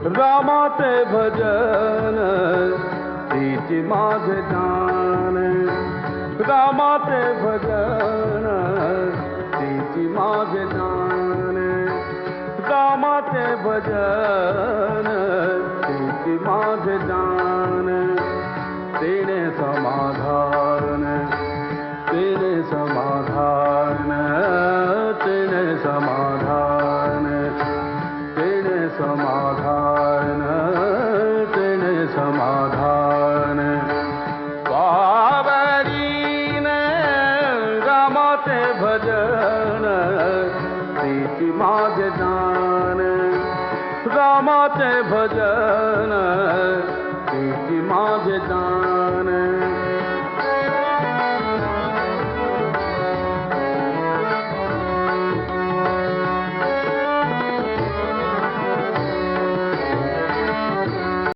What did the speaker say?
रामाचे भजन तिची माझे जान, रामाचे भजन तिची माझे जान, रामाचे भजन तिची माझे जान, तिने समाधान, तिने समाधान, तिने समाधान, तिने समाधान, तिने समाधान. पावरीने रामाचे भजन तिची माझे जान, रामाचे भजन तिची माझे जान.